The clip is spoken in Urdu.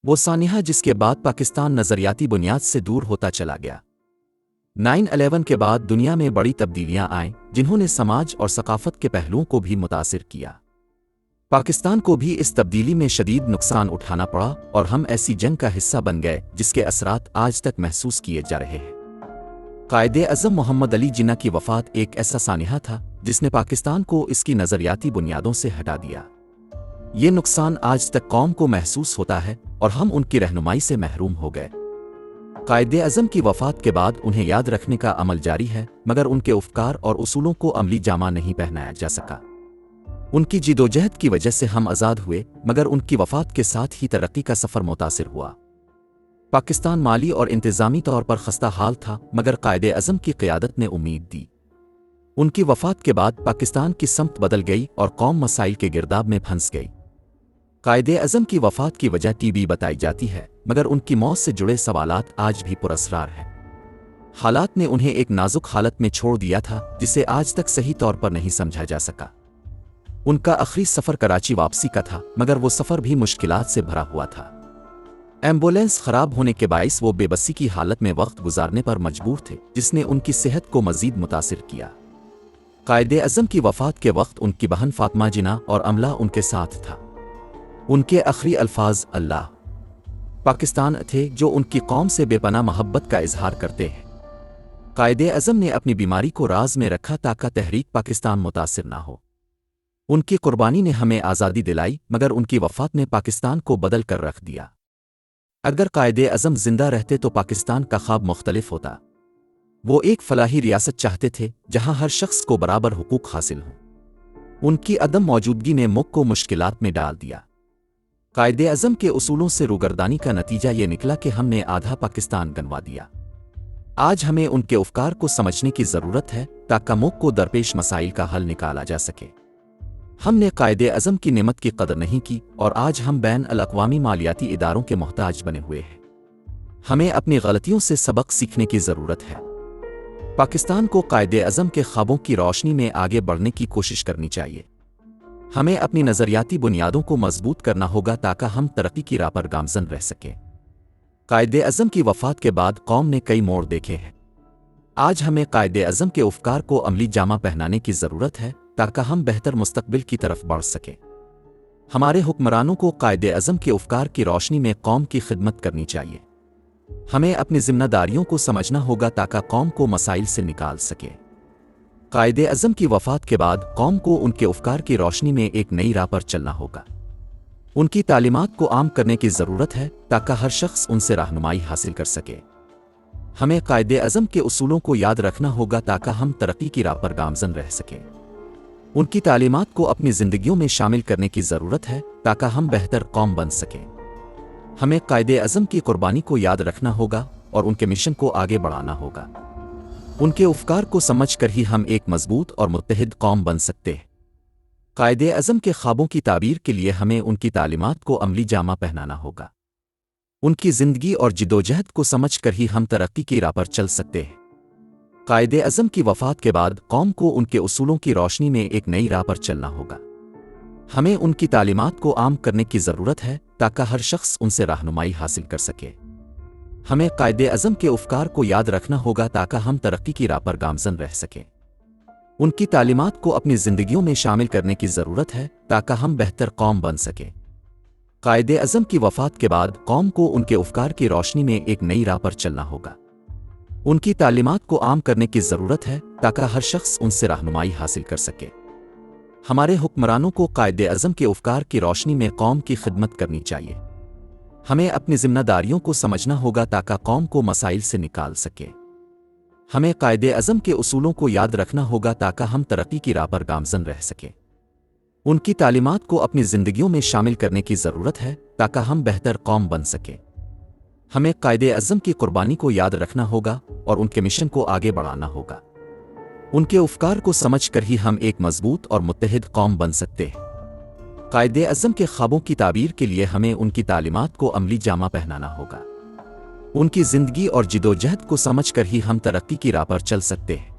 وہ سانحہ جس کے بعد پاکستان نظریاتی بنیاد سے دور ہوتا چلا گیا۔ 9/11 کے بعد دنیا میں بڑی تبدیلیاں آئیں جنہوں نے سماج اور ثقافت کے پہلوؤں کو بھی متاثر کیا۔ پاکستان کو بھی اس تبدیلی میں شدید نقصان اٹھانا پڑا اور ہم ایسی جنگ کا حصہ بن گئے جس کے اثرات آج تک محسوس کیے جا رہے ہیں۔ قائد اعظم محمد علی جناح کی وفات ایک ایسا سانحہ تھا جس نے پاکستان کو اس کی نظریاتی بنیادوں سے ہٹا دیا۔ یہ نقصان آج تک قوم کو محسوس ہوتا ہے اور ہم ان کی رہنمائی سے محروم ہو گئے۔ قائد اعظم کی وفات کے بعد انہیں یاد رکھنے کا عمل جاری ہے، مگر ان کے افکار اور اصولوں کو عملی جامہ نہیں پہنایا جا سکا۔ ان کی جدوجہد کی وجہ سے ہم آزاد ہوئے، مگر ان کی وفات کے ساتھ ہی ترقی کا سفر متاثر ہوا۔ پاکستان مالی اور انتظامی طور پر خستہ حال تھا، مگر قائد اعظم کی قیادت نے امید دی۔ ان کی وفات کے بعد پاکستان کی سمت بدل گئی اور قوم مسائل کے گرداب میں پھنس گئی۔ قائد اعظم کی وفات کی وجہ ٹی بی بتائی جاتی ہے، مگر ان کی موت سے جڑے سوالات آج بھی پراسرار ہیں۔ حالات نے انہیں ایک نازک حالت میں چھوڑ دیا تھا جسے آج تک صحیح طور پر نہیں سمجھا جا سکا۔ ان کا آخری سفر کراچی واپسی کا تھا، مگر وہ سفر بھی مشکلات سے بھرا ہوا تھا۔ ایمبولینس خراب ہونے کے باعث وہ بے بسی کی حالت میں وقت گزارنے پر مجبور تھے، جس نے ان کی صحت کو مزید متاثر کیا۔ قائد اعظم کی وفات کے وقت ان کی بہن فاطمہ جناح اور عملہ ان کے ساتھ تھا۔ ان کے آخری الفاظ اللہ پاکستان تھے، جو ان کی قوم سے بے پناہ محبت کا اظہار کرتے ہیں۔ قائد اعظم نے اپنی بیماری کو راز میں رکھا تاکہ تحریک پاکستان متاثر نہ ہو۔ ان کی قربانی نے ہمیں آزادی دلائی، مگر ان کی وفات نے پاکستان کو بدل کر رکھ دیا۔ اگر قائد اعظم زندہ رہتے تو پاکستان کا خواب مختلف ہوتا۔ وہ ایک فلاحی ریاست چاہتے تھے جہاں ہر شخص کو برابر حقوق حاصل ہوں۔ ان کی عدم موجودگی نے ملک کو مشکلات میں ڈال دیا۔ قائد اعظم کے اصولوں سے روگردانی کا نتیجہ یہ نکلا کہ ہم نے آدھا پاکستان گنوا دیا۔ آج ہمیں ان کے افکار کو سمجھنے کی ضرورت ہے تاکہ ملک کو درپیش مسائل کا حل نکالا جا سکے۔ ہم نے قائد اعظم کی نعمت کی قدر نہیں کی اور آج ہم بین الاقوامی مالیاتی اداروں کے محتاج بنے ہوئے ہیں۔ ہمیں اپنی غلطیوں سے سبق سیکھنے کی ضرورت ہے۔ پاکستان کو قائد اعظم کے خوابوں کی روشنی میں آگے بڑھنے کی کوشش کرنی چاہیے۔ ہمیں اپنی نظریاتی بنیادوں کو مضبوط کرنا ہوگا تاکہ ہم ترقی کی راہ پر گامزن رہ سکیں۔ قائد اعظم کی وفات کے بعد قوم نے کئی موڑ دیکھے ہیں۔ آج ہمیں قائد اعظم کے افکار کو عملی جامہ پہنانے کی ضرورت ہے تاکہ ہم بہتر مستقبل کی طرف بڑھ سکیں۔ ہمارے حکمرانوں کو قائد اعظم کے افکار کی روشنی میں قوم کی خدمت کرنی چاہیے۔ ہمیں اپنی ذمہ داریوں کو سمجھنا ہوگا تاکہ قوم کو مسائل سے نکال سکے۔ قائد اعظم کی وفات کے بعد قوم کو ان کے افکار کی روشنی میں ایک نئی راہ پر چلنا ہوگا۔ ان کی تعلیمات کو عام کرنے کی ضرورت ہے تاکہ ہر شخص ان سے رہنمائی حاصل کر سکے۔ ہمیں قائد اعظم کے اصولوں کو یاد رکھنا ہوگا تاکہ ہم ترقی کی راہ پر گامزن رہ سکیں۔ ان کی تعلیمات کو اپنی زندگیوں میں شامل کرنے کی ضرورت ہے تاکہ ہم بہتر قوم بن سکیں۔ ہمیں قائد اعظم کی قربانی کو یاد رکھنا ہوگا اور ان کے مشن کو آگے بڑھانا ہوگا۔ ان کے افکار کو سمجھ کر ہی ہم ایک مضبوط اور متحد قوم بن سکتے ہیں۔ قائد اعظم کے خوابوں کی تعبیر کے لیے ہمیں ان کی تعلیمات کو عملی جامہ پہنانا ہوگا۔ ان کی زندگی اور جدوجہد کو سمجھ کر ہی ہم ترقی کی راہ پر چل سکتے ہیں۔ قائد اعظم کی وفات کے بعد قوم کو ان کے اصولوں کی روشنی میں ایک نئی راہ پر چلنا ہوگا۔ ہمیں ان کی تعلیمات کو عام کرنے کی ضرورت ہے تاکہ ہر شخص ان سے رہنمائی حاصل کر سکے۔ ہمیں قائد اعظم کے افکار کو یاد رکھنا ہوگا تاکہ ہم ترقی کی راہ پر گامزن رہ سکیں۔ ان کی تعلیمات کو اپنی زندگیوں میں شامل کرنے کی ضرورت ہے تاکہ ہم بہتر قوم بن سکیں۔ قائد اعظم کی وفات کے بعد قوم کو ان کے افکار کی روشنی میں ایک نئی راہ پر چلنا ہوگا۔ ان کی تعلیمات کو عام کرنے کی ضرورت ہے تاکہ ہر شخص ان سے رہنمائی حاصل کر سکے۔ ہمارے حکمرانوں کو قائد اعظم کے افکار کی روشنی میں قوم کی خدمت کرنی چاہیے۔ ہمیں اپنی ذمہ داریوں کو سمجھنا ہوگا تاکہ قوم کو مسائل سے نکال سکے۔ ہمیں قائد اعظم کے اصولوں کو یاد رکھنا ہوگا تاکہ ہم ترقی کی راہ پر گامزن رہ سکیں۔ ان کی تعلیمات کو اپنی زندگیوں میں شامل کرنے کی ضرورت ہے تاکہ ہم بہتر قوم بن سکیں۔ ہمیں قائد اعظم کی قربانی کو یاد رکھنا ہوگا اور ان کے مشن کو آگے بڑھانا ہوگا۔ ان کے افکار کو سمجھ کر ہی ہم ایک مضبوط اور متحد قوم بن سکتے ہیں۔ قائد اعظم کے خوابوں کی تعبیر کے لیے ہمیں ان کی تعلیمات کو عملی جامہ پہنانا ہوگا۔ ان کی زندگی اور جدوجہد کو سمجھ کر ہی ہم ترقی کی راہ پر چل سکتے ہیں۔